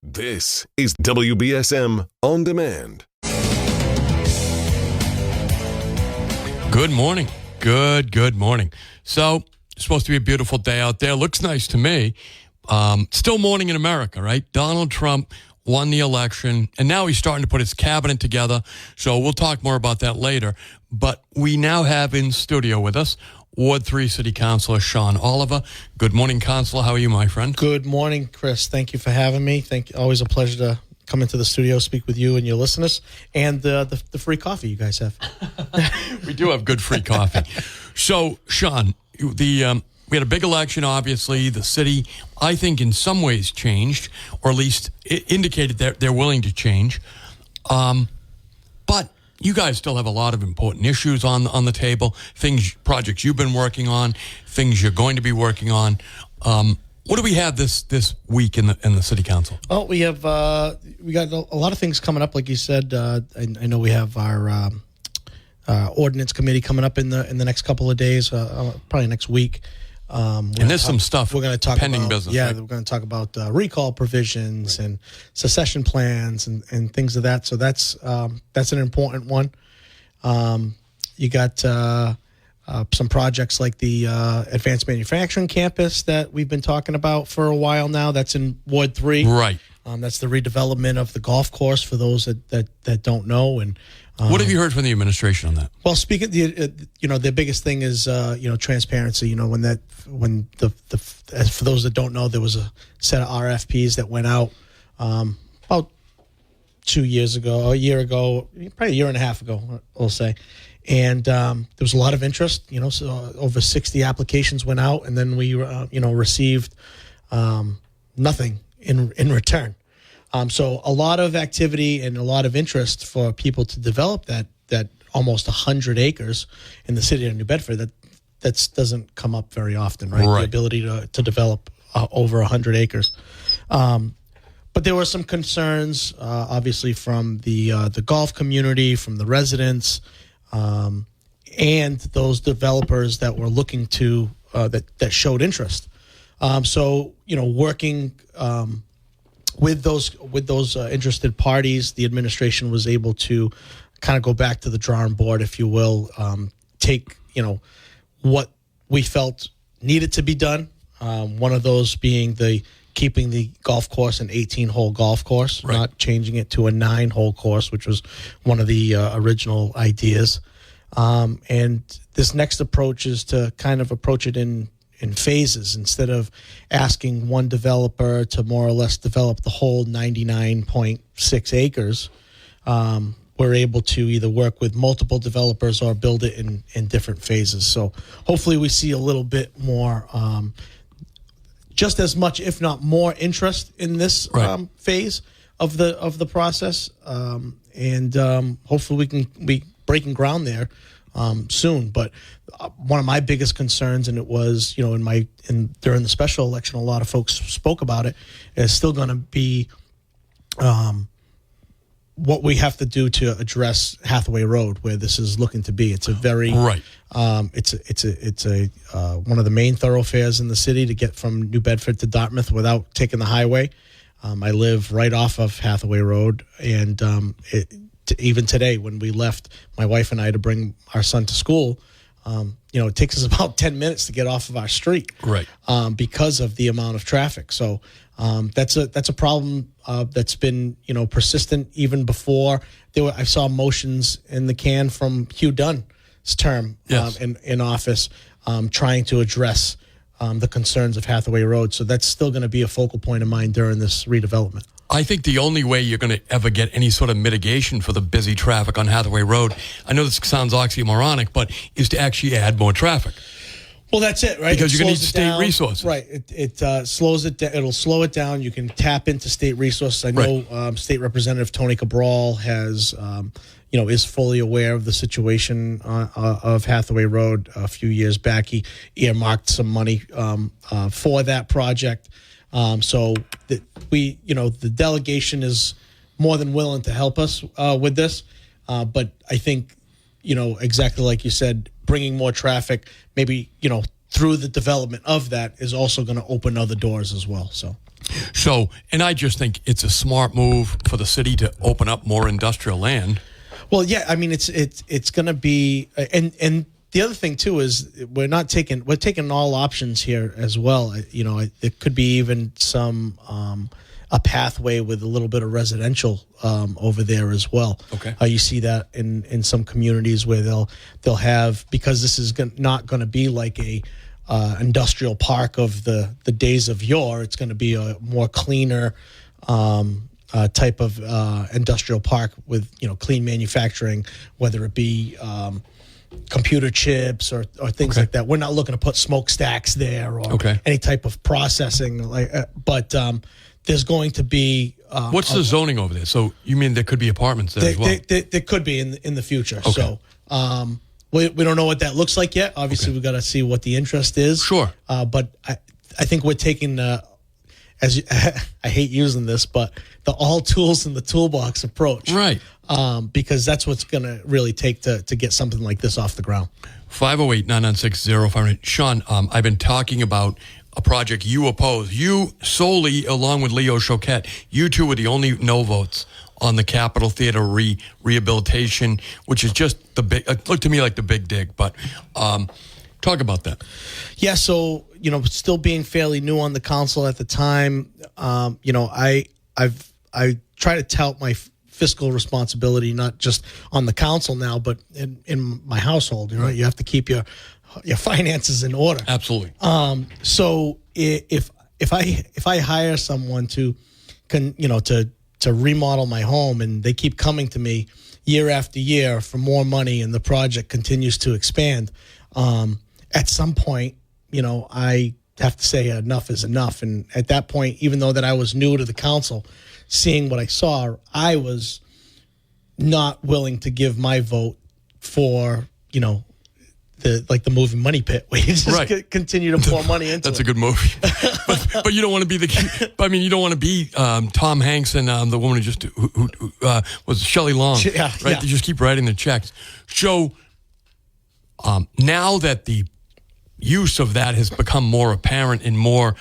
This is WBSM On Demand. Good morning. Good morning. So, it's supposed to be a beautiful day out there. Looks nice to me. Still morning in America, right? Donald Trump won the election, and now he's starting to put his cabinet together. So we'll talk more about that later. But we now have in studio with us Ward 3 City Councilor Shawn Oliver. Good morning, Councilor. How are you, my friend? Good morning, Chris. Thank you for having me. Always a pleasure to come into the studio, speak with you and your listeners, and the free coffee you guys have. We do have good free coffee. So, Shawn, we had a big election, obviously. The city, I think, in some ways changed, or at least indicated that they're willing to change. But you guys still have a lot of important issues on the table, projects you've been working on, things you're going to be working on. What do we have this week in the city council? Well, we got a lot of things coming up, like you said. I know we have our ordinance committee coming up in the next couple of days, probably next week. And there's some stuff we're going to talk pending about, business. Yeah, right? we're going to talk about recall provisions and secession plans and things of that. So that's an important one. You got some projects like the advanced manufacturing campus that we've been talking about for a while now. That's in Ward 3. Right. That's the redevelopment of the golf course for those that don't know. And what have you heard from the administration on that? well, speaking, the biggest thing is transparency. For those that don't know, there was a set of RFPs that went out about 2 years ago, a year ago, probably a year and a half ago, we'll say. And there was a lot of interest. So over 60 applications went out, and then we received nothing in return. So a lot of activity and a lot of interest for people to develop that almost 100 acres in the city of New Bedford. That doesn't come up very often, right? The ability to develop over 100 acres. But there were some concerns, obviously, from the golf community, from the residents, and those developers that were looking to that showed interest. So working with those interested parties, the administration was able to kind of go back to the drawing board, if you will, take what we felt needed to be done. One of those being keeping the golf course an 18-hole golf course, right, not changing it to a 9-hole course, which was one of the original ideas. And this next approach is to kind of approach it in phases, instead of asking one developer to more or less develop the whole 99.6 acres. We're able to either work with multiple developers or build it in different phases. So hopefully we see a little bit more, just as much, if not more, interest in this phase of the process. And hopefully we can be breaking ground there soon. But one of my biggest concerns, and it was, during the special election, a lot of folks spoke about it, is still going to be what we have to do to address Hathaway Road, where this is looking to be. It's a very it's one of the main thoroughfares in the city to get from New Bedford to Dartmouth without taking the highway. I live right off of Hathaway Road, and even today, when we left, my wife and I, to bring our son to school, it takes us about 10 minutes to get off of our street, right? Because of the amount of traffic. So that's a problem that's been persistent even before I saw motions in the can from Hugh Dunn's term in office, trying to address the concerns of Hathaway Road. So that's still going to be a focal point of mine during this redevelopment. I think the only way you're going to ever get any sort of mitigation for the busy traffic on Hathaway Road, I know this sounds oxymoronic, but is to actually add more traffic. Well, that's it, right? Because you're going to need state resources. Right. It slows it down. It'll slow it down. You can tap into state resources. I know State Representative Tony Cabral has, is fully aware of the situation of Hathaway Road. A few years back, he earmarked some money for that project. So the delegation is more than willing to help us with this. But I think, exactly like you said, bringing more traffic, maybe, through the development of that is also going to open other doors as well. So So, and I just think it's a smart move for the city to open up more industrial land. Well, yeah, I mean, it's going to be, and the other thing too is we're taking all options here as well. You know, it could be even some a pathway with a little bit of residential over there as well. Okay, you see that in some communities where they'll have, because this is not going to be like a industrial park of the days of yore. It's going to be a more cleaner type of industrial park with, you know, clean manufacturing, whether it be computer chips or things like that. We're not looking to put smokestacks there or any type of processing, but there's going to be. What's the zoning over there? So you mean there could be apartments there as well? There could be in the future. Okay. So we don't know what that looks like yet. Obviously, we've got to see what the interest is. Sure. But I think we're taking, I hate using this, but the all tools in the toolbox approach. Right. Because that's what's going to really take to get something like this off the ground. 508-996-0500. Shawn, I've been talking about a project you oppose. You solely, along with Leo Choquette, you two were the only no votes on the Capitol Theater rehabilitation, which is just the big, looked to me like the big dig. But talk about that. Yeah, so, you know, still being fairly new on the council at the time, you know, I try to tout my fiscal responsibility, not just on the council now, but in my household. You know, you have to keep your finances in order. Absolutely. So if I hire someone to remodel my home, and they keep coming to me year after year for more money, and the project continues to expand, at some point, you know, I have to say enough is enough. And at that point, even though that I was new to the council, seeing what I saw, I was not willing to give my vote for, you know, the movie Money Pit, where you just continue to pour money into. That's a good movie, but you don't want to be you don't want to be Tom Hanks and the woman who was Shelley Long, right? Yeah. They just keep writing the checks. So now that the use of that has become more apparent and more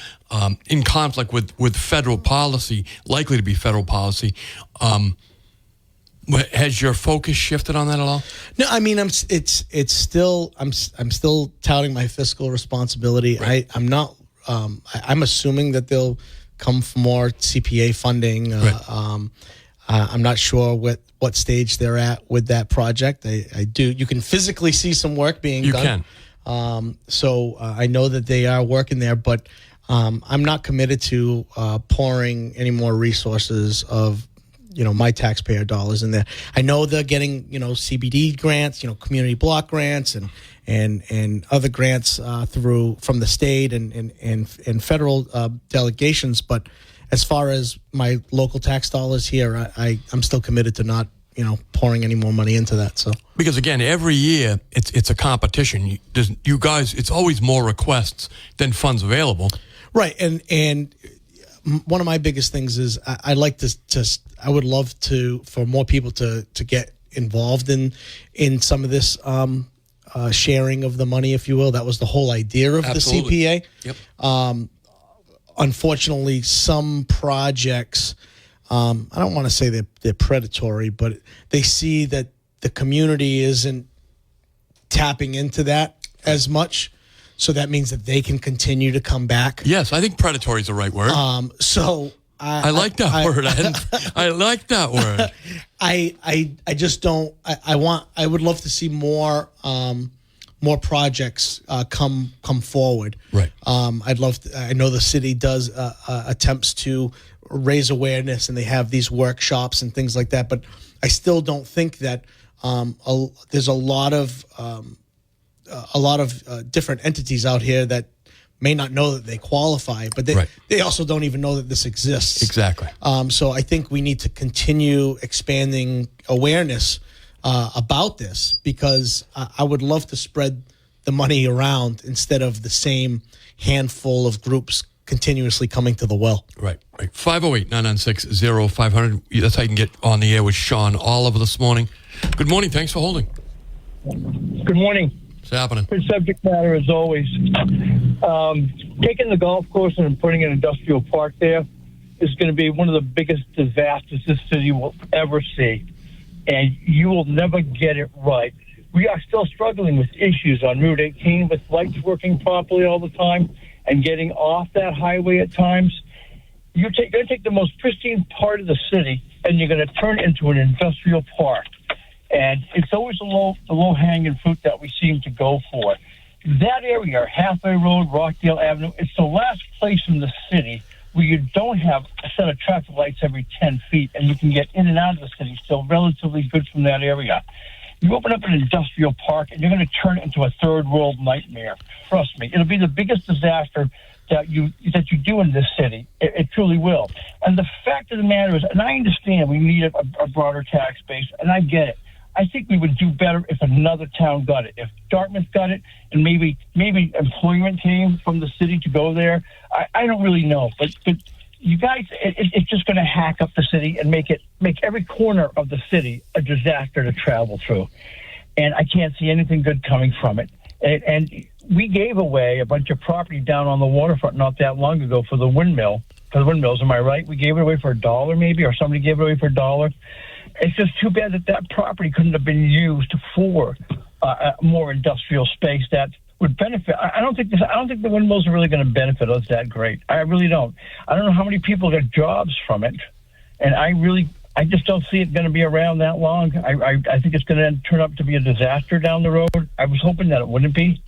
in conflict with federal policy, likely to be federal policy. Has your focus shifted on that at all? No, I mean, I'm still touting my fiscal responsibility. Right. I'm not. I'm assuming that they'll come for more CPA funding. Right. I'm not sure what stage they're at with that project. I do. You can physically see some work being done. You can. So I know that they are working there, but I'm not committed to pouring any more resources of, you know, my taxpayer dollars in there. I know they're getting, you know, CBD grants, you know, community block grants and other grants from the state and federal delegations. But as far as my local tax dollars here, I'm still committed to not, you know, pouring any more money into that. So because again, every year it's a competition. You guys, it's always more requests than funds available. Right, and one of my biggest things is I like to I would love for more people to get involved in some of this sharing of the money, if you will. That was the whole idea of the CPA. Yep. Unfortunately, some projects, I don't want to say they're predatory, but they see that the community isn't tapping into that as much. So that means that they can continue to come back. Yes, I think predatory is the right word. So I like that word. I like that word. I just don't. I would love to see more projects come forward. Right. I'd love to, I know the city does attempts to raise awareness, and they have these workshops and things like that. But I still don't think that there's a lot of different entities out here that may not know that they qualify, but they also don't even know that this exists. Exactly. So I think we need to continue expanding awareness about this, because I would love to spread the money around instead of the same handful of groups continuously coming to the well. Right. 508-996-0500. That's how you can get on the air with Shawn Oliver this morning. Good morning. Thanks for holding. Good morning. What's happening? Good subject matter as always. Taking the golf course and putting an industrial park there, is going to be one of the biggest disasters this city will ever see. And you will never get it right. We are still struggling with issues on Route 18 with lights working properly all the time and getting off that highway at times. You're going to take the most pristine part of the city and you're going to turn it into an industrial park. And it's always the low-hanging fruit that we seem to go for. That area, Hathaway Road, Rockdale Avenue, it's the last place in the city where you don't have a set of traffic lights every 10 feet and you can get in and out of the city still relatively good from that area. You open up an industrial park and you're going to turn it into a third world nightmare. Trust me, it'll be the biggest disaster that you do in this city. It truly will. And the fact of the matter is, and I understand we need a broader tax base, and I get it. I think we would do better if another town got it. If Dartmouth got it, and maybe employment came from the city to go there. I don't really know, but you guys, it's just going to hack up the city and make every corner of the city a disaster to travel through. And I can't see anything good coming from it. And we gave away a bunch of property down on the waterfront not that long ago for the windmills, am I right? We gave it away for $1 maybe, or somebody gave it away for $1. It's just too bad that property couldn't have been used for more industrial space that would benefit. I don't think the windmills are really going to benefit us that great. I really don't. I don't know how many people get jobs from it, and I just don't see it going to be around that long. I think it's going to turn up to be a disaster down the road. I was hoping that it wouldn't be,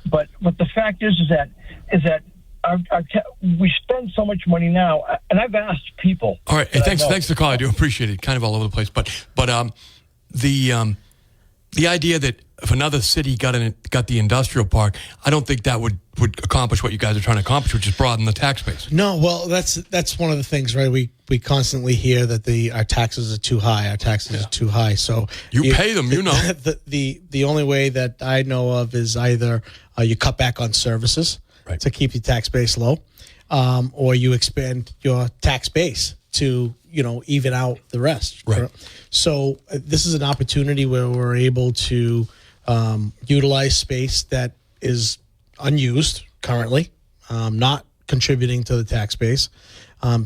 but the fact is that we spend so much money now, and I've asked people. All right, hey, thanks for the call. I do appreciate it. Kind of all over the place, but the idea that if another city got the industrial park, I don't think that would accomplish what you guys are trying to accomplish, which is broaden the tax base. No, well, that's one of the things, right? We constantly hear that our taxes are too high. Our taxes are too high. So you pay them, you know. The only way that I know of is either you cut back on services to keep your tax base low, or you expand your tax base to even out the rest. Right. So this is an opportunity where we're able to utilize space that is unused currently, not contributing to the tax base,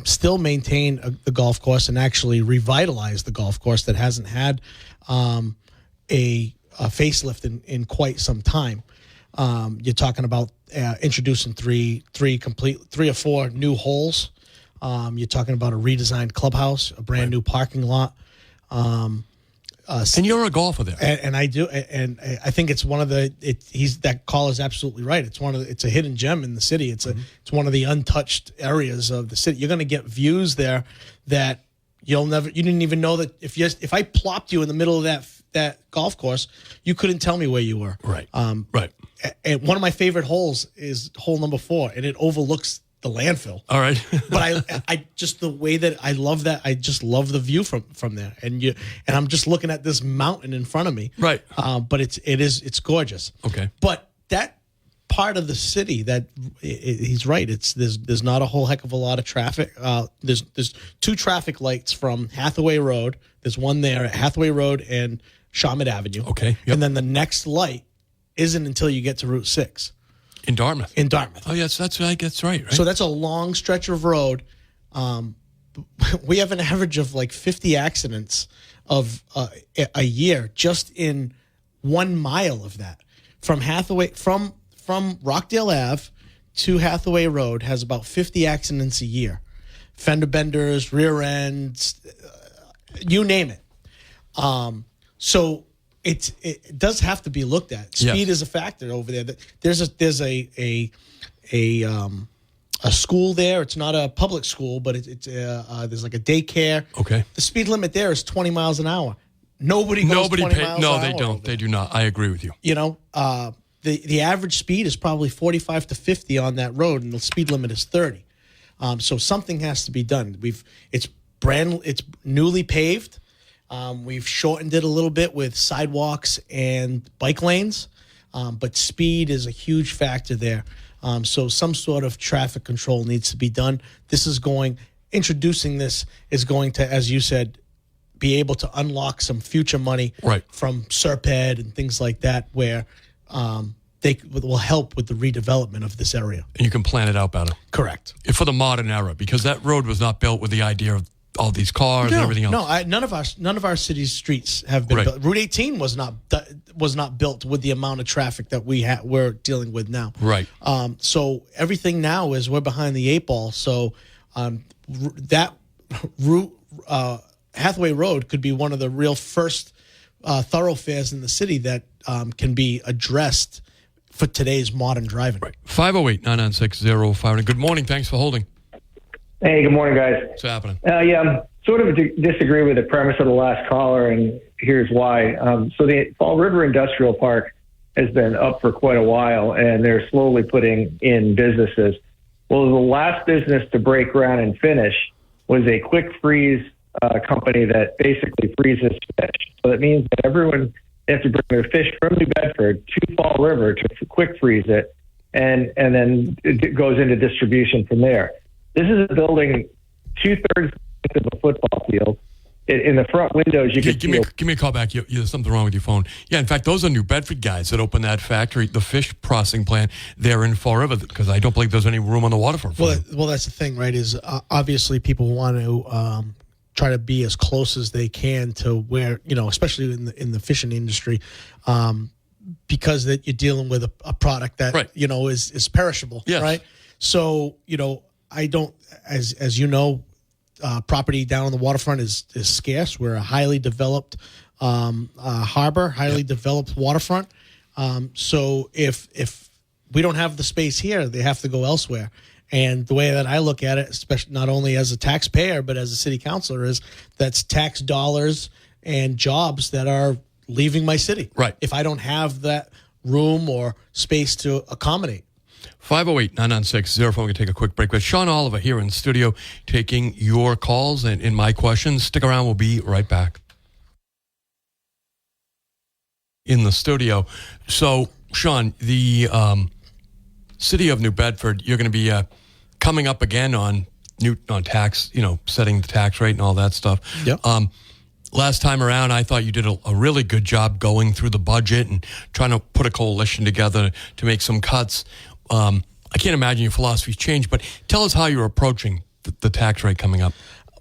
still maintain the golf course and actually revitalize the golf course that hasn't had a facelift in quite some time. You're talking about introducing three or four new holes. You're talking about a redesigned clubhouse, a brand new parking lot. And you're a golfer there, and I do, and I think it's one of that call is absolutely right. It's a hidden gem in the city. It's one of the untouched areas of the city. You're going to get views there that you didn't even know that if I plopped you in the middle of that golf course, you couldn't tell me where you were. Right. Right. And one of my favorite holes is hole number 4, and it overlooks the landfill. All right. But I just the way that I love that, I just love the view from there. And I'm just looking at this mountain in front of me. Right. But it's gorgeous. Okay. But that part of the city he's right. There's not a whole heck of a lot of traffic. There's 2 traffic lights from Hathaway Road. There's one there at Hathaway Road and Shawn Avenue. Okay. Yep. And then the next light isn't until you get to Route 6. In Dartmouth. Oh, yes, that's right. So that's a long stretch of road. We have an average of like 50 accidents of a year just in 1 mile of that. From Hathaway, from Rockdale Ave to Hathaway Road has about 50 accidents a year. Fender benders, rear ends, you name it. So it does have to be looked at. Speed is a factor over there. There's a school there. It's not a public school, but there's like a daycare. Okay. The speed limit there is 20 miles an hour. Nobody goes 20 miles an hour. No, they don't. They do not. I agree with you. The average speed is probably 45 to 50 on that road, and the speed limit is 30. So something has to be done. It's newly paved. We've shortened it a little bit with sidewalks and bike lanes, but speed is a huge factor there. So some sort of traffic control needs to be done. Introducing this is going to, as you said, be able to unlock some future money from SERPED and things like that, where they will help with the redevelopment of this area. And you can plan it out better. Correct. For the modern era, because that road was not built with the idea of all these cars and everything else. No, none of our city's streets have been built. Route 18 was not built with the amount of traffic that we're dealing with now. Right. So everything now is we're behind the eight ball. So that route, Hathaway Road, could be one of the real first thoroughfares in the city that can be addressed for today's modern driving. Right. 508-996-0500. Good morning. Thanks for holding. Hey, good morning, guys. What's happening? Yeah, I'm sort of disagree with the premise of the last caller, and here's why. So the Fall River Industrial Park has been up for quite a while, and they're slowly putting in businesses. Well, the last business to break ground and finish was a quick freeze company that basically freezes fish. So that means that everyone has to bring their fish from New Bedford to Fall River to quick freeze it, and then it goes into distribution from there. This is a building 2/3 of a football field. In the front windows, you can give me a call back. There's something wrong with your phone. Yeah, in fact, those are New Bedford guys that opened that factory, the fish processing plant there in Fall River, because I don't believe there's any room on the waterfront. Well, that's the thing, right? Is obviously people want to try to be as close as they can to where, especially in the fishing industry, because that you're dealing with a product that is perishable, yes. Right? So I don't, as you know, property down on the waterfront is scarce. We're a highly developed harbor, highly developed waterfront. So if we don't have the space here, they have to go elsewhere. And the way that I look at it, especially not only as a taxpayer but as a city councilor, is that's tax dollars and jobs that are leaving my city. Right. If I don't have that room or space to accommodate. 508-996-04. We're going to take a quick break with Shawn Oliver here in the studio taking your calls and my questions. Stick around. We'll be right back. In the studio. So, Shawn, the city of New Bedford, you're going to be coming up again on tax, setting the tax rate and all that stuff. Yep. Last time around, I thought you did a really good job going through the budget and trying to put a coalition together to make some cuts. I can't imagine your philosophy's changed, but tell us how you're approaching the tax rate coming up.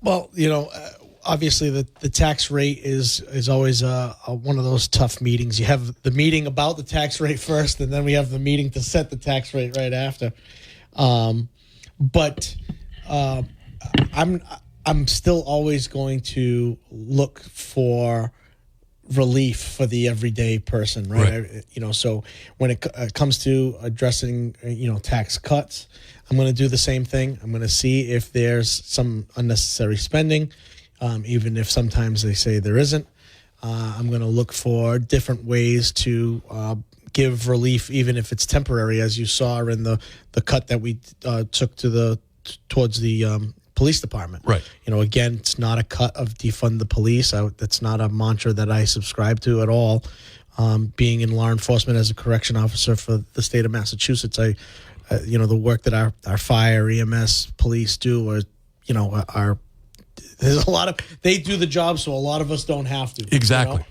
Well, obviously the tax rate is always one of those tough meetings. You have the meeting about the tax rate first, and then we have the meeting to set the tax rate right after. But I'm still always going to look for relief for the everyday person, right? So when it comes to addressing, tax cuts, I'm going to do the same thing. I'm going to see if there's some unnecessary spending, even if sometimes they say there isn't. I'm going to look for different ways to give relief, even if it's temporary, as you saw in the cut that we took towards the police department. Right. Again, it's not a cut of defund the police. That's not a mantra that I subscribe to at all. Being in law enforcement as a correction officer for the state of Massachusetts, the work that our fire, EMS, police do, there's a lot of, they do the job, so a lot of us don't have to. Exactly.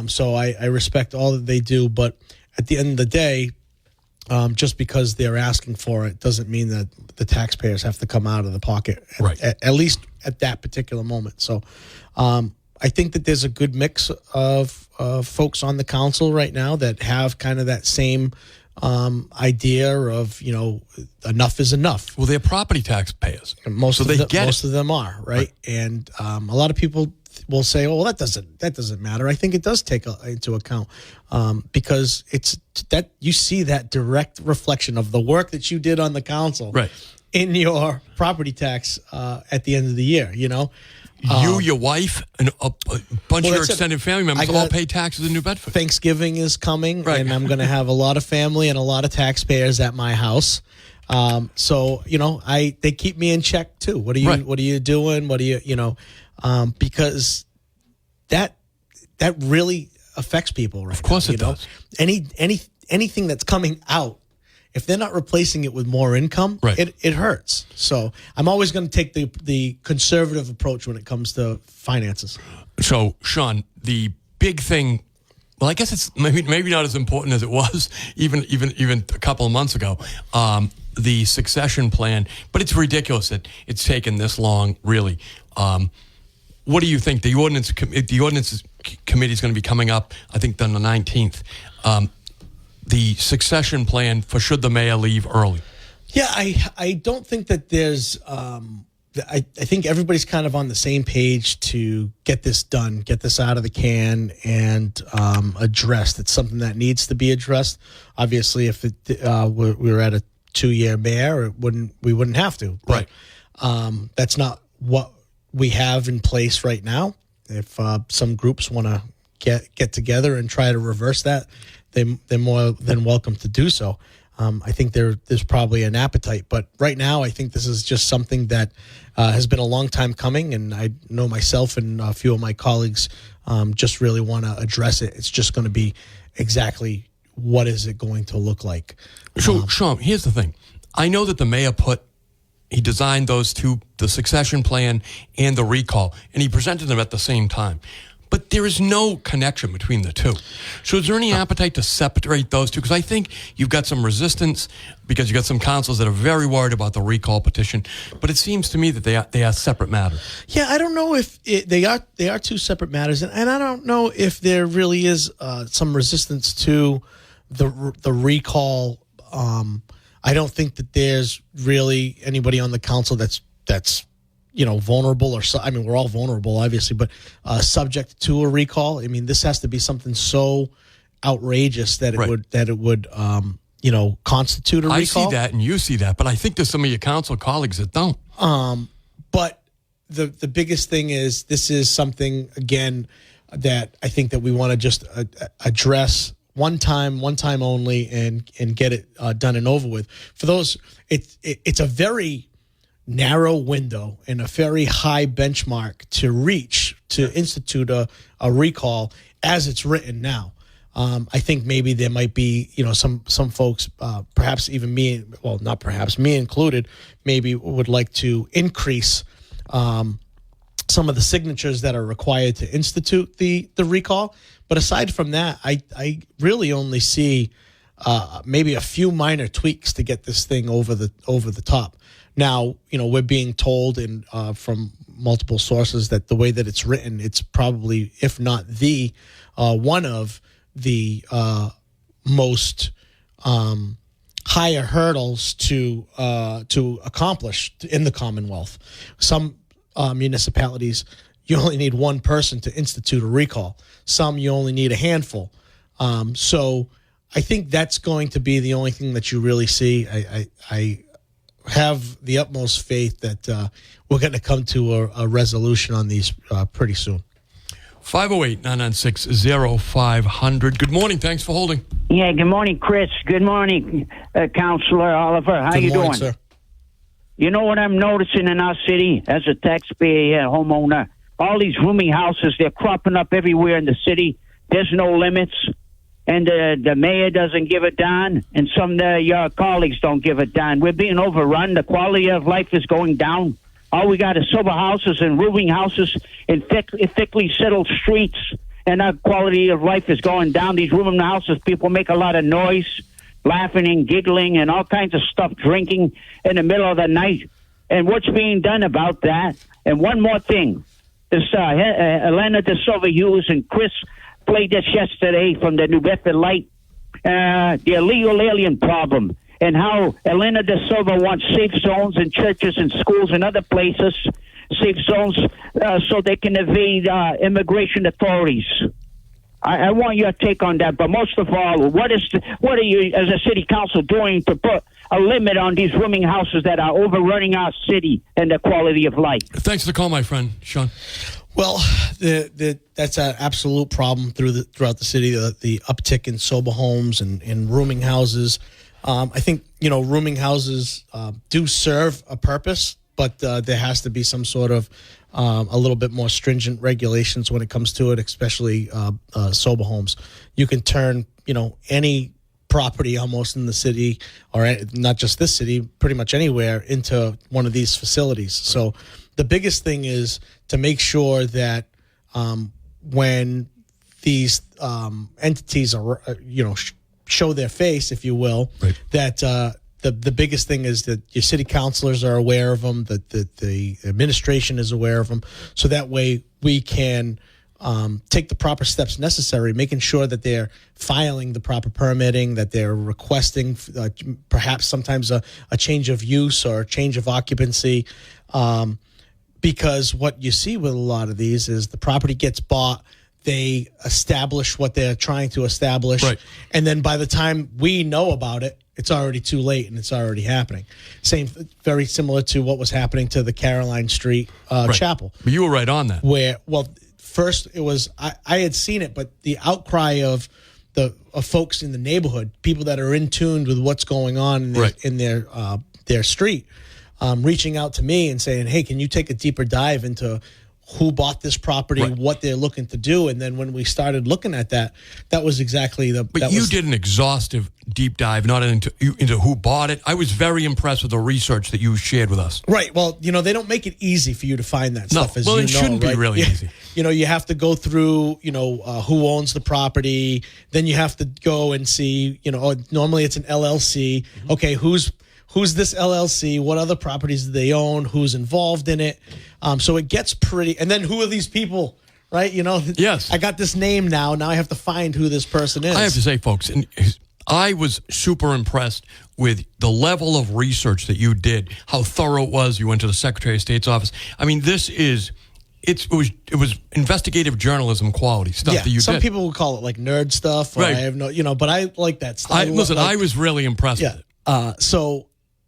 So I respect all that they do, but at the end of the day, just because they're asking for it doesn't mean that the taxpayers have to come out of the pocket, at least at that particular moment. So I think that there's a good mix of folks on the council right now that have kind of that same idea of, enough is enough. Well, they're property taxpayers. Most of them are, right? Right. And a lot of people will say, "Oh, well, that doesn't matter." I think it does take into account because it's that you see that direct reflection of the work that you did on the council, right, in your property tax at the end of the year. Your wife, and a bunch of your extended family members all pay taxes in New Bedford. Thanksgiving is coming, and I'm going to have a lot of family and a lot of taxpayers at my house. So they keep me in check too. What are you doing? What do you because that really affects people. Right? Of course it does. Anything that's coming out, if they're not replacing it with more income, it hurts. So I'm always going to take the conservative approach when it comes to finances. So, Shawn, the big thing Well, I guess it's maybe not as important as it was even a couple of months ago. The succession plan, but it's ridiculous that it's taken this long. Really, what do you think? The ordinance committee is going to be coming up, I think, on the 19th. The succession plan for should the mayor leave early. Yeah, I don't think that there's. I think everybody's kind of on the same page to get this done, get this out of the can, and addressed. It's something that needs to be addressed. Obviously, if we were at a 2-year mayor, we wouldn't have to. But, right. That's not what we have in place right now. If some groups want to get together and try to reverse that, they're more than welcome to do so. I think there's probably an appetite, but right now I think this is just something that has been a long time coming, and I know myself and a few of my colleagues just really want to address it. It's just going to be exactly what is it going to look like. So, Shawn, here's the thing. I know that the mayor he designed those two, the succession plan and the recall, and he presented them at the same time. But there is no connection between the two. So is there any appetite to separate those two? Because I think you've got some resistance because you've got some councils that are very worried about the recall petition. But it seems to me that they are separate matters. Yeah, I don't know if they are two separate matters. And I don't know if there really is some resistance to the recall. I don't think that there's really anybody on the council that's vulnerable, we're all vulnerable, obviously, but subject to a recall. I mean, this has to be something so outrageous that it would constitute a recall. I see that, and you see that, but I think there's some of your council colleagues that don't. But the biggest thing is this is something again that I think that we want to just address one time only, and get it done and over with. For those, it's a very narrow window and a very high benchmark to reach to institute a recall as it's written now. I think maybe there might be, some folks, perhaps even me, well, not perhaps, me included, maybe would like to increase some of the signatures that are required to institute the recall. But aside from that, I really only see maybe a few minor tweaks to get this thing over the top. Now, we're being told from multiple sources that the way that it's written, it's probably, if not the one of the most higher hurdles to accomplish in the Commonwealth. Some municipalities, you only need one person to institute a recall. Some you only need a handful. So I think that's going to be the only thing that you really see. I have the utmost faith that we're going to come to a resolution on these pretty soon. 508-996-0500. Good morning. Thanks for holding. Yeah, good morning, Chris. Good morning, Councilor Oliver. How you doing? Sir. You know what I'm noticing in our city as a taxpayer, homeowner? All these rooming houses, they're cropping up everywhere in the city. There's no limits. And the mayor doesn't give a darn, and some of your colleagues don't give a darn. We're being overrun. The quality of life is going down. All we got is sober houses and rooming houses and thickly settled streets, and our quality of life is going down. These rooming houses, people make a lot of noise, laughing and giggling and all kinds of stuff, drinking in the middle of the night. And what's being done about that? And one more thing. This Elena De Silva Hughes and Chris played this yesterday from the New Bedford Light, the illegal alien problem, and how Elena De Silva wants safe zones in churches and schools and other places, safe zones so they can evade immigration authorities. I want your take on that, but most of all, what are you as a city council doing to put a limit on these rooming houses that are overrunning our city and the quality of life? Thanks for the call, my friend, Shawn. Well, that's an absolute problem throughout the city. The uptick in sober homes and rooming houses. I think rooming houses do serve a purpose, but there has to be some sort of a little bit more stringent regulations when it comes to it, especially sober homes. You can turn any property almost in the city, or not just this city, pretty much anywhere, into one of these facilities. So the biggest thing is to make sure that when these entities are, show their face, if you will, Right. that the biggest thing is that your city councilors are aware of them, that the administration is aware of them, so that way we can take the proper steps necessary, making sure that they're filing the proper permitting, that they're requesting perhaps sometimes a change of use or a change of occupancy. Because what you see with a lot of these is the property gets bought, they establish what they're trying to establish, Right. and then by the time we know about it, it's already too late and it's already happening. Very similar to what was happening to the Caroline Street Chapel. But you were right on that. Where, first it was, I had seen it, but the outcry of folks in the neighborhood, people that are in tune with what's going on in their street, reaching out to me and saying, hey, can you take a deeper dive into who bought this property, Right. what they're looking to do? And then when we started looking at that was exactly But you did an exhaustive deep dive, not into who bought it. I was very impressed with the research that you shared with us. Right. Well, they don't make it easy for you to find that stuff. As well, you it know, shouldn't be right? really easy. You have to go through, who owns the property. Then you have to go and see, normally it's an LLC. Mm-hmm. Okay, who's this LLC? What other properties do they own? Who's involved in it? So it gets pretty. And then who are these people? Right? Yes. I got this name now. Now I have to find who this person is. I have to say, folks, and I was super impressed with the level of research that you did, how thorough it was. You went to the Secretary of State's office. I mean, it was investigative journalism quality stuff that you did. Some people would call it like nerd stuff. Or Right. I have no, but I like that stuff. I was really impressed with it.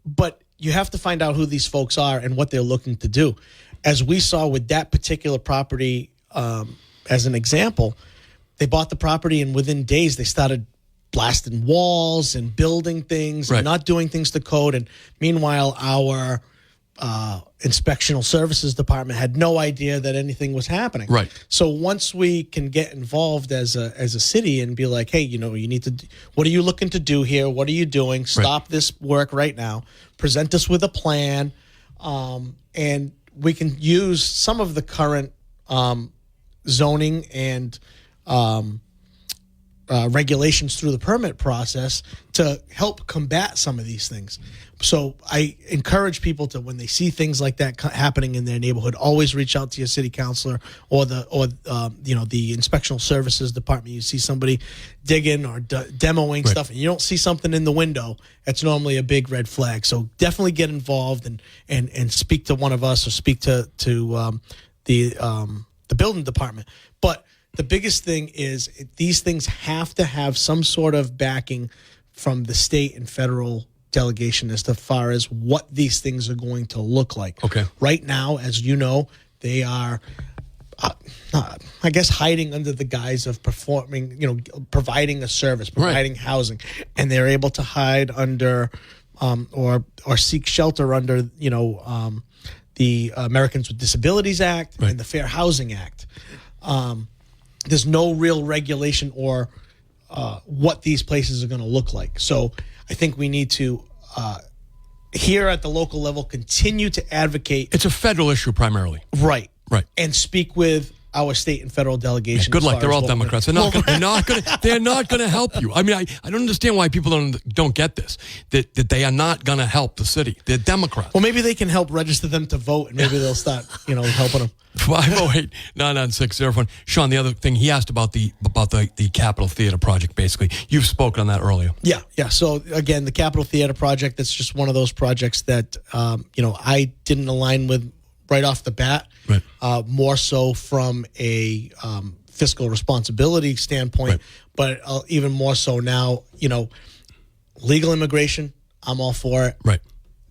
But you have to find out who these folks are and what they're looking to do. As we saw with that particular property, as an example, they bought the property and within days they started blasting walls and building things Right. and not doing things to code. And meanwhile, our inspectional services department had no idea that anything was happening. Right. So once we can get involved as a city and be like, hey, you need to, what are you looking to do here? What are you doing? Stop this work right now. Present us with a plan. And we can use some of the current zoning and regulations through the permit process to help combat some of these things. So I encourage people to, when they see things like that happening in their neighborhood, always reach out to your city councilor or the inspectional services department. You see somebody digging or demoing stuff, and you don't see something in the window, that's normally a big red flag. So definitely get involved and speak to one of us or speak to the building department. But the biggest thing is these things have to have some sort of backing from the state and federal delegation as far as what these things are going to look like. Okay. Right now, as you know, they are, I guess, hiding under the guise of providing a service, providing housing, and they're able to hide under or seek shelter under, the Americans with Disabilities Act and the Fair Housing Act. There's no real regulation or what these places are going to look like. So I think we need to, here at the local level, continue to advocate. It's a federal issue primarily. Right. Right. And speak with our state and federal delegation. Good luck. They're all Democrats. They're not going to help you. I mean, I don't understand why people don't get this. That they are not going to help the city. They're Democrats. Well, maybe they can help register them to vote, and maybe they'll start, helping them. 508-996-01. Shawn, the other thing he asked about the Capitol Theater project. Basically, you've spoken on that earlier. Yeah. So again, the Capitol Theater project. That's just one of those projects that I didn't align with right off the bat. Right. More so from a fiscal responsibility standpoint, but even more so now. Legal immigration. I'm all for it. Right.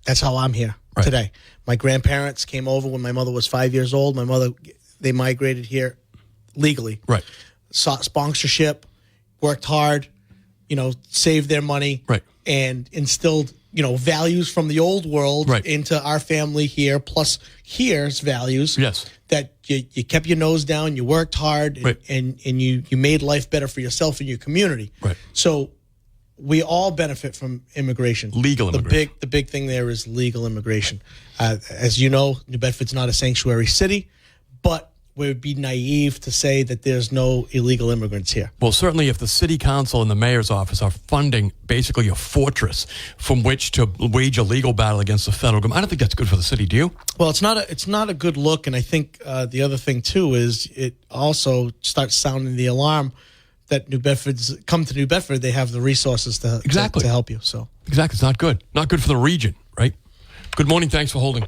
That's how I'm here today. My grandparents came over when my mother was 5 years old. They migrated here legally. Right. Sought sponsorship, worked hard, saved their money. Right. And instilled, values from the old world into our family here, plus here's values. Yes. That you kept your nose down, you worked hard, and you made life better for yourself and your community. Right. So we all benefit from immigration. Legal immigration. The big thing there is legal immigration. As you know, New Bedford's not a sanctuary city, but would be naive to say that there's no illegal immigrants here. Well, certainly if the city council and the mayor's office are funding basically a fortress from which to wage a legal battle against the federal government, I don't think that's good for the city, do you? Well, it's not a good look, and I think the other thing too is it also starts sounding the alarm that New Bedford's come to New Bedford, they have the resources to help you. So exactly, it's not good for the region, right? Good morning, thanks for holding.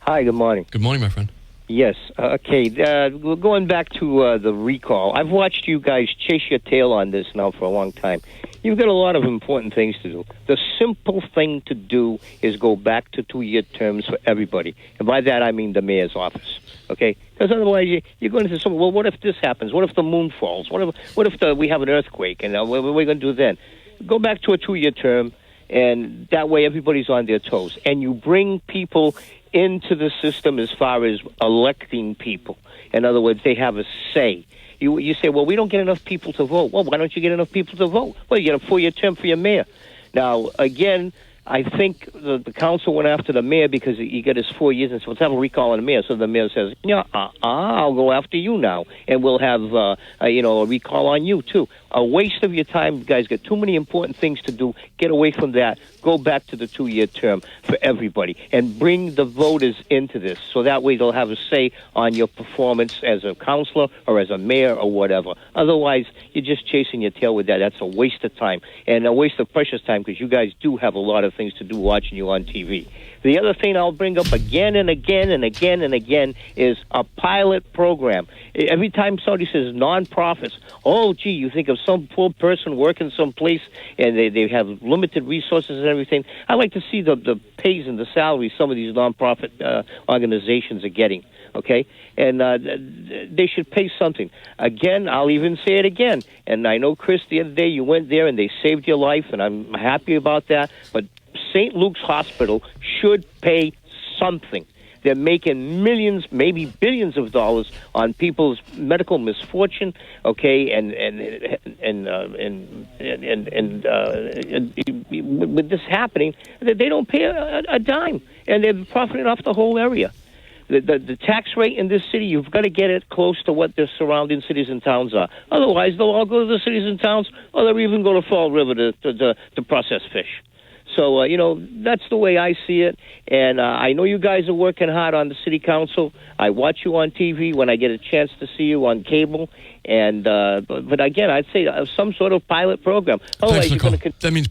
Hi, good morning. Good morning, my friend. Yes, okay. Going back to the recall, I've watched you guys chase your tail on this now for a long time. You've got a lot of important things to do. The simple thing to do is go back to 2-year terms for everybody. And by that, I mean the mayor's office, okay? Because otherwise, you're going to say, well, what if this happens? What if the moon falls? What if we have an earthquake? And what are we going to do then? Go back to a 2-year term, and that way everybody's on their toes. And you bring people into the system as far as electing people. In other words, they have a say. You say, well, we don't get enough people to vote. Well, why don't you get enough people to vote? Well, you get a 4-year term for your mayor. Now, again, I think the council went after the mayor because he got his 4 years, and so let's have a recall on the mayor. So the mayor says, I'll go after you now, and we'll have a recall on you too. A waste of your time. You guys got too many important things to do. Get away from that. Go back to the 2-year term for everybody, and bring the voters into this. So that way they'll have a say on your performance as a councilor or as a mayor or whatever. Otherwise, you're just chasing your tail with that. That's a waste of time, and a waste of precious time, because you guys do have a lot of things to do watching you on TV. The other thing I'll bring up again and again and again and again is a pilot program. Every time somebody says nonprofits, oh, gee, you think of some poor person working someplace and they have limited resources and everything. I like to see the pays and the salaries some of these nonprofit organizations are getting, okay? And they should pay something. Again, I'll even say it again. And I know, Chris, the other day you went there and they saved your life, and I'm happy about that. But St. Luke's Hospital should pay something. They're making millions, maybe billions of dollars on people's medical misfortune, okay, and with this happening, they don't pay a dime, and they're profiting off the whole area. The tax rate in this city, you've got to get it close to what the surrounding cities and towns are. Otherwise, they'll all go to the cities and towns, or they'll even go to Fall River to process fish. So, that's the way I see it. And I know you guys are working hard on the city council. I watch you on TV when I get a chance to see you on cable. And but again, I'd say some sort of pilot program. Otherwise, you're going to that means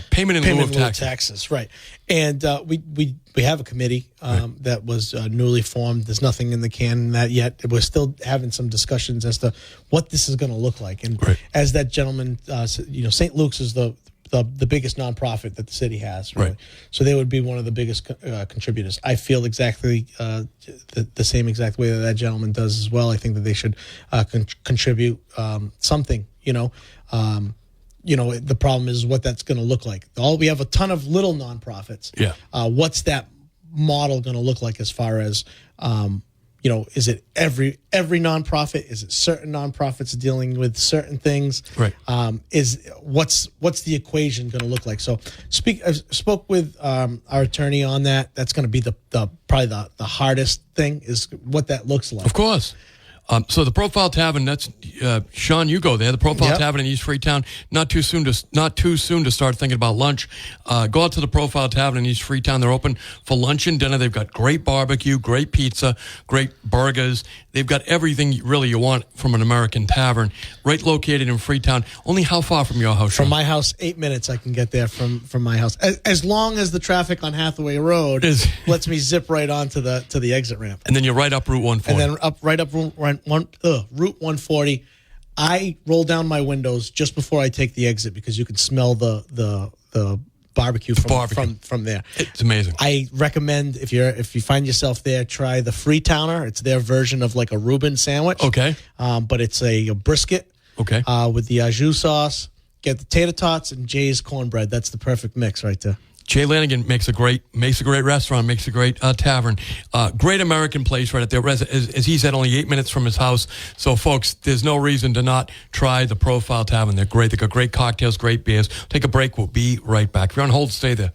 payment in lieu of taxes, right? And we have a committee that was newly formed. There's nothing in the can that yet. We're still having some discussions as to what this is going to look like. And as that gentleman, St. Luke's is the biggest nonprofit that the city has, really. Right. So they would be one of the biggest contributors. I feel exactly the same exact way that gentleman does as well. I think that they should contribute something. The problem is what that's going to look like. We have a ton of little nonprofits. Yeah. What's that model going to look like as far as is it every nonprofit? Is it certain nonprofits dealing with certain things? Right. What's the equation going to look like? So I spoke with our attorney on that. That's going to be probably the hardest thing is what that looks like. Of course. So the Profile Tavern, that's Shawn. You go there. The Profile Tavern in East Freetown. Not too soon to start thinking about lunch. Go out to the Profile Tavern in East Freetown. They're open for lunch and dinner. They've got great barbecue, great pizza, great burgers. They've got everything really you want from an American tavern. Right located in Freetown. Only how far from your house? From my house, 8 minutes I can get there from my house. As long as the traffic on Hathaway Road lets me zip right onto the exit ramp. And then you're right up Route 140. And then right up Route 140. I roll down my windows just before I take the exit because you can smell the barbecue from there. It's amazing. I recommend if you find yourself there, try the Freetowner. It's their version of like a Reuben sandwich. Okay. But it's a brisket. Okay. With the au jus sauce. Get the tater tots and Jay's cornbread. That's the perfect mix right there. Jay Lanigan makes a great restaurant, makes a great tavern. Great American place right there. As he said, only 8 minutes from his house. So, folks, there's no reason to not try the Profile Tavern. They're great. They've got great cocktails, great beers. Take a break. We'll be right back. If you're on hold, stay there.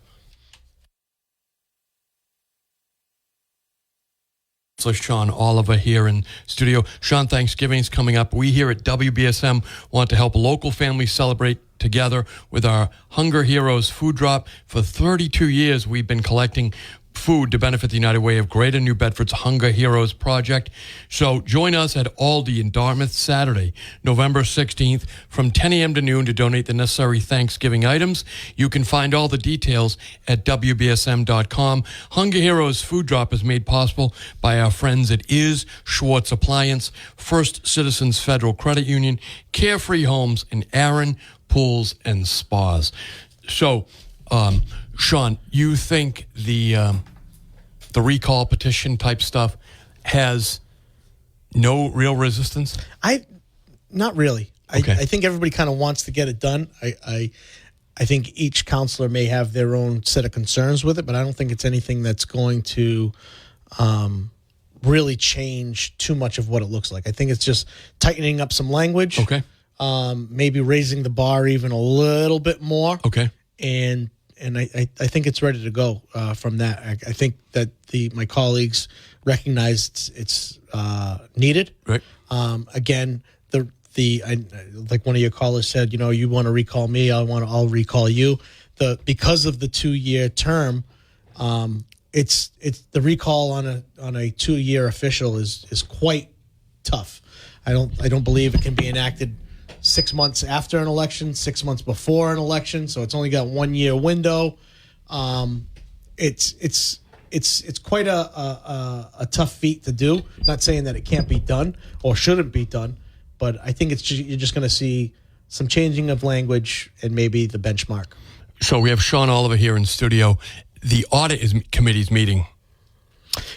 Councilor Shawn Oliver here in studio. Shawn, Thanksgiving is coming up. We here at WBSM want to help local families celebrate together with our Hunger Heroes food drop. For 32 years, we've been collecting food to benefit the United Way of Greater New Bedford's Hunger Heroes Project. So join us at Aldi in Dartmouth Saturday, November 16th from 10 a.m. to noon to donate the necessary Thanksgiving items. You can find all the details at WBSM.com. Hunger Heroes food drop is made possible by our friends at Is Schwartz Appliance, First Citizens Federal Credit Union, Carefree Homes, and Aaron Pools and Spas. So, Shawn, you think the recall petition type stuff has no real resistance? Not really. Okay. I think everybody kind of wants to get it done. I think each counselor may have their own set of concerns with it, but I don't think it's anything that's going to really change too much of what it looks like. I think it's just tightening up some language. Okay. Maybe raising the bar even a little bit more. Okay. And I think it's ready to go from that. I think that my colleagues recognize it's needed. Right. Again, like one of your callers said, you want to recall me, I'll recall you. Because of the 2-year term, it's the recall on a 2-year official is quite tough. I don't believe it can be enacted 6 months after an election, 6 months before an election, so it's only got 1 year window. It's quite a tough feat to do. Not saying that it can't be done or shouldn't be done, but I think you're just going to see some changing of language and maybe the benchmark. So we have Shawn Oliver here in studio. The audit committee's meeting.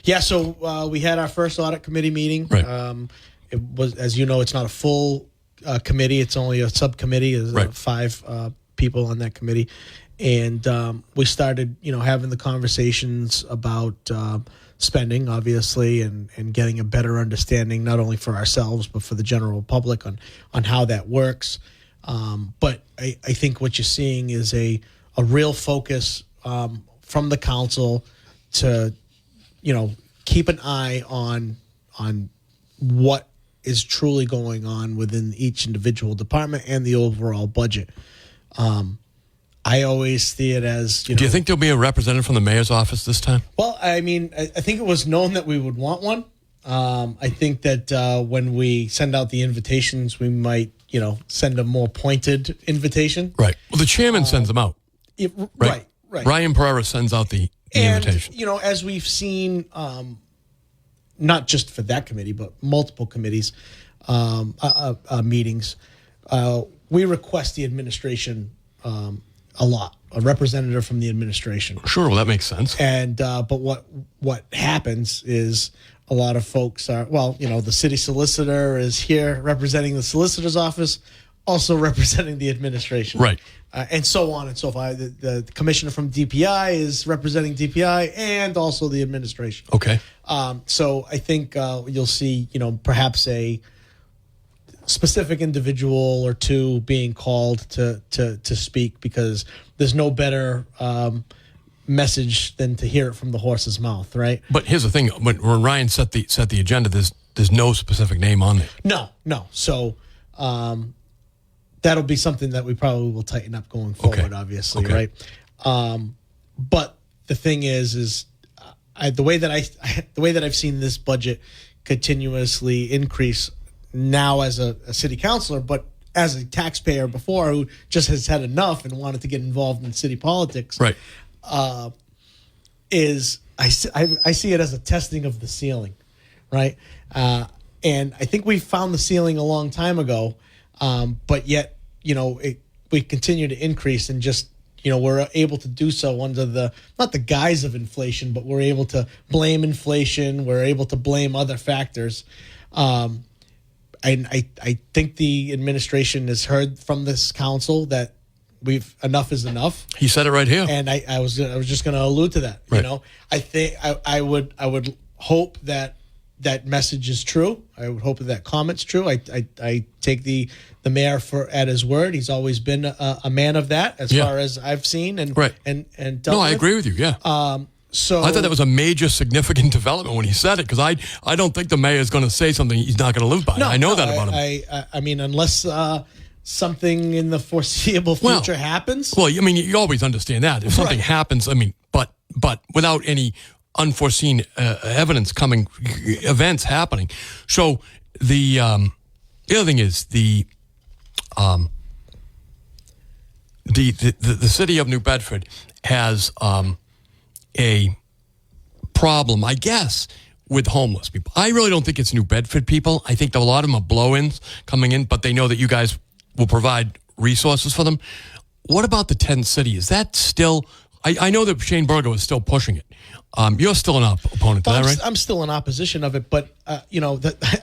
Yeah, so we had our first audit committee meeting. Right. It was, as you know, it's not a full committee. It's only a subcommittee. There's right. 5 people on that committee. And we started, having the conversations about spending, obviously, and getting a better understanding, not only for ourselves, but for the general public on how that works. But I think what you're seeing is a real focus from the council to, keep an eye on what is truly going on within each individual department and the overall budget. I always see it as, Do you think there'll be a representative from the mayor's office this time? Well, I mean, I think it was known that we would want one. I think that when we send out the invitations, we might, send a more pointed invitation. Right. Well, the chairman sends them out. Right. Ryan Pereira sends out the invitation. And, as we've seen, not just for that committee, but multiple committees, meetings, we request the administration a lot, a representative from the administration. Sure, well, that makes sense. And but what happens is a lot of folks are, the city solicitor is here representing the solicitor's office, also representing the administration. Right. And so on and so forth. The commissioner from DPI is representing DPI and also the administration. Okay. So I think you'll see, perhaps a specific individual or two being called to speak, because there's no better message than to hear it from the horse's mouth, right? But here's the thing: when Ryan set the agenda, there's no specific name on it. No. So that'll be something that we probably will tighten up going forward, obviously, right? But the thing is the way that I've seen this budget continuously increase now as a city councilor, but as a taxpayer before who just has had enough and wanted to get involved in city politics, right? Is I see it as a testing of the ceiling, right? And I think we found the ceiling a long time ago, but yet we continue to increase, and just we're able to do so under not the guise of inflation, but we're able to blame inflation. We're able to blame other factors. And I think the administration has heard from this council that enough is enough. He said it right here. And I was just going to allude to that. Right. I think I would hope that message is true. I would hope that comment's true. I take the mayor at his word. He's always been a man of that, as far as I've seen and right. and no, I agree with you. Yeah. So I thought that was a major significant development when he said it, because I don't think the mayor is going to say something he's not going to live by. I know that about him. I mean, unless something in the foreseeable future happens. Well, I mean, you always understand that. If something happens, I mean, but without any unforeseen events happening. So the other thing is the city of New Bedford has a problem, I guess, with homeless people. I really don't think it's New Bedford people. I think a lot of them are blow-ins coming in, but they know that you guys will provide resources for them. What about the 10th city? Is that still... I know that Shane Burgo is still pushing it. You're still an opponent to that, right? I'm still in opposition of it, but I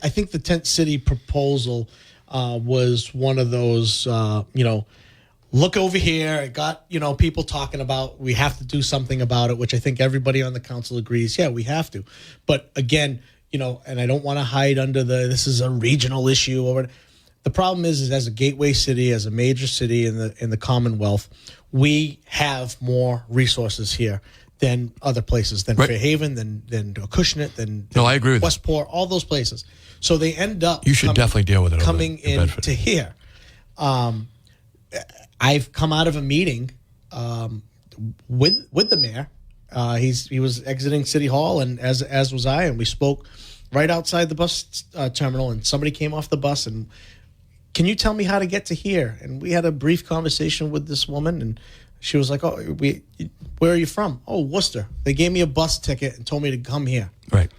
think the 10th city proposal was one of those, look over here. It got, people talking about we have to do something about it, which I think everybody on the council agrees. Yeah, we have to. But again, and I don't want to hide under this is a regional issue or whatever. The problem is as a gateway city, as a major city in the Commonwealth, we have more resources here than other places, than Fairhaven, than Acushnet, than I agree with Westport, all those places. So they end up you should definitely deal with it coming into here. I've come out of a meeting with the mayor. He was exiting City Hall, and as was I, and we spoke right outside the bus terminal, and somebody came off the bus and, can you tell me how to get to here? And we had a brief conversation with this woman, and she was like, where are you from? Oh, Worcester. They gave me a bus ticket and told me to come here. Right.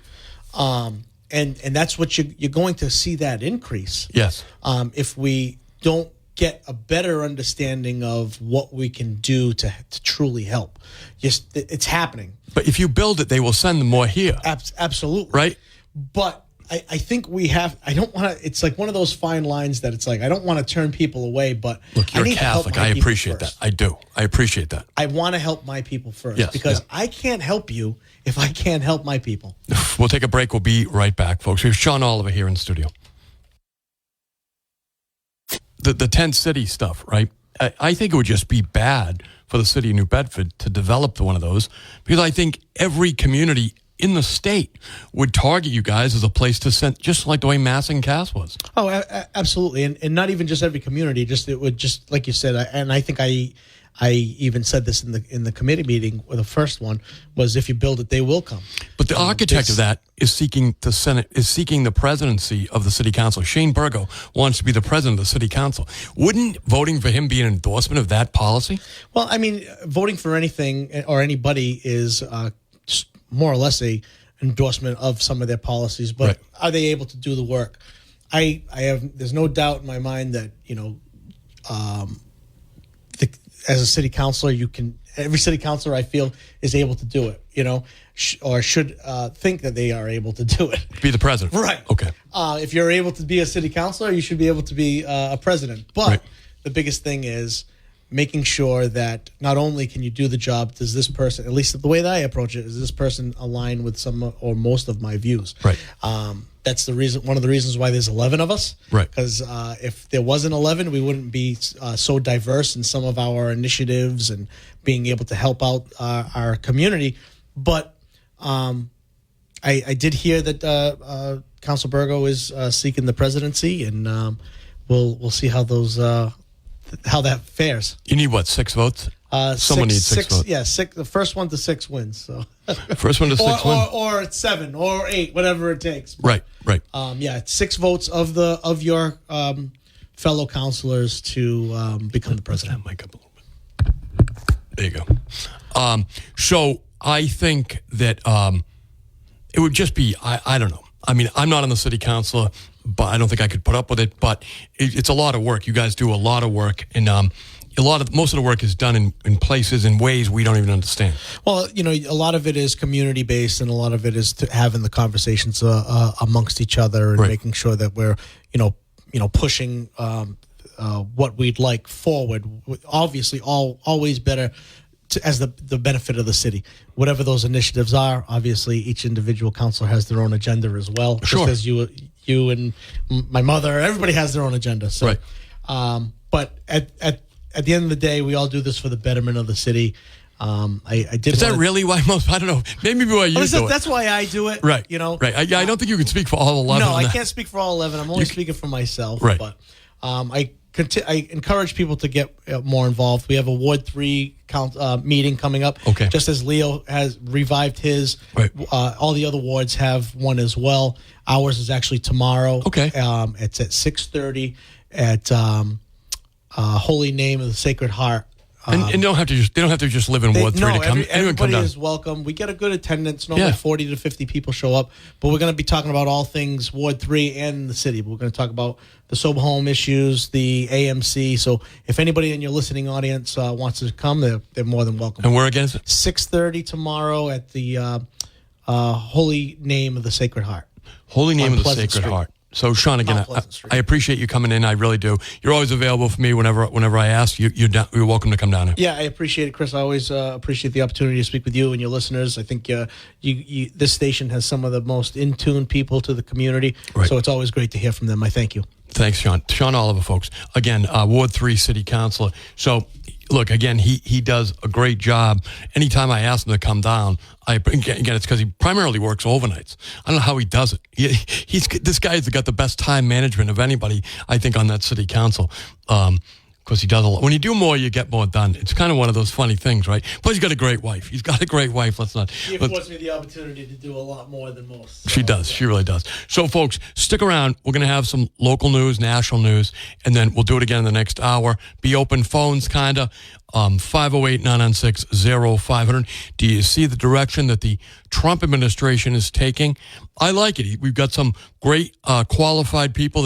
And that's what you're going to see that increase. Yes. If we don't get a better understanding of what we can do to truly help. Just it's happening. But if you build it, they will send them more here. Absolutely. Right. But I think we have. I don't want to. It's like one of those fine lines that it's like I don't want to turn people away, but look, you're I need Catholic. To help my I appreciate first. that. I do. I appreciate that. I want to help my people first because I can't help you if I can't help my people. We'll take a break. We'll be right back, folks. We have Shawn Oliver here in studio. The 10 city stuff, right? I think it would just be bad for the city of New Bedford to develop one of those, because I think every community in the state would target you guys as a place to send, just like the way Mass and Cass was. Oh, absolutely. And not even just every community, it would just, like you said, and I think I even said this in the committee meeting, or the first one, was if you build it, they will come. But the architect of that is seeking the presidency of the city council. Shane Burgo wants to be the president of the city council. Wouldn't voting for him be an endorsement of that policy? Well, I mean, voting for anything or anybody is more or less a endorsement of some of their policies, but are they able to do the work? There's no doubt in my mind that, as a city councilor, every city councilor I feel is able to do it, or should think that they are able to do it. Be the president. Right. Okay. If you're able to be a city councilor, you should be able to be a president. But the biggest thing is making sure that not only can you do the job, does this person, at least the way that I approach it, is this person align with some or most of my views? Right. That's the reason. One of the reasons why there's 11 of us. Right. Because if there wasn't 11, we wouldn't be so diverse in some of our initiatives and being able to help out our community. But I did hear that Councilor Burgo is seeking the presidency, and we'll see how that fares. You need what, 6 votes? Someone needs 6 votes. Yeah, 6. The first one to 6 wins. So first one to 6 wins, or it's 7 or 8, whatever it takes. Right. It's 6 votes of your fellow councilors to become the president. That mic up a little bit. There you go. So I think that it would just be I don't know. I mean, I'm not on the city council, but I don't think I could put up with it. But it's a lot of work. You guys do a lot of work, and most of the work is done in places in ways we don't even understand. Well, a lot of it is community based, and a lot of it is having the conversations amongst each other and making sure that we're pushing what we'd like forward. Obviously, always better as the benefit of the city. Whatever those initiatives are, obviously each individual councilor has their own agenda as well. Sure. Just as you and my mother, everybody has their own agenda. So, right. But at the end of the day, we all do this for the betterment of the city. I did. Is that really why most? I don't know. Maybe why you do it. That's why I do it. Right. Right. I don't think you can speak for all 11. No, I can't speak for all 11. I'm only speaking for myself. Right. But I encourage people to get more involved. We have a Ward 3 meeting coming up. Okay. Just as Leo has revived his, right. All the other wards have one as well. Ours is actually tomorrow. Okay. It's at 6:30 at Holy Name of the Sacred Heart. And they don't have to just live in Ward 3 to come. Anyone come everybody down. is welcome. We get a good attendance. Normally 40 to 50 people show up. But we're going to be talking about all things Ward 3 and the city. We're going to talk about the sober home issues, the AMC. So if anybody in your listening audience wants to come, they're more than welcome. And where again? 6:30 tomorrow at the Holy Name of the Sacred Heart. Holy Name of the Pleasant Sacred Street. Heart. So, Shawn, again, I appreciate you coming in. I really do. You're always available for me whenever I ask. You're welcome to come down here. Yeah, I appreciate it, Chris. I always appreciate the opportunity to speak with you and your listeners. I think this station has some of the most in-tune people to the community, right. So it's always great to hear from them. I thank you. Thanks, Shawn. Shawn Oliver, folks. Again, Ward 3 City Councilor. So, look, again, he does a great job. Anytime I ask him to come down, again, it's because he primarily works overnights. I don't know how he does it. This guy's got the best time management of anybody, I think, on that city council. Because he does a lot. When you do more, you get more done. It's kind of one of those funny things, right? Plus, he's got a great wife. Let's not. She affords me the opportunity to do a lot more than most. So. She does. She really does. So, folks, stick around. We're going to have some local news, national news, and then we'll do it again in the next hour. Be open phones, kind of. 508-996-0500. Do you see the direction that the Trump administration is taking? I like it. We've got some great qualified people that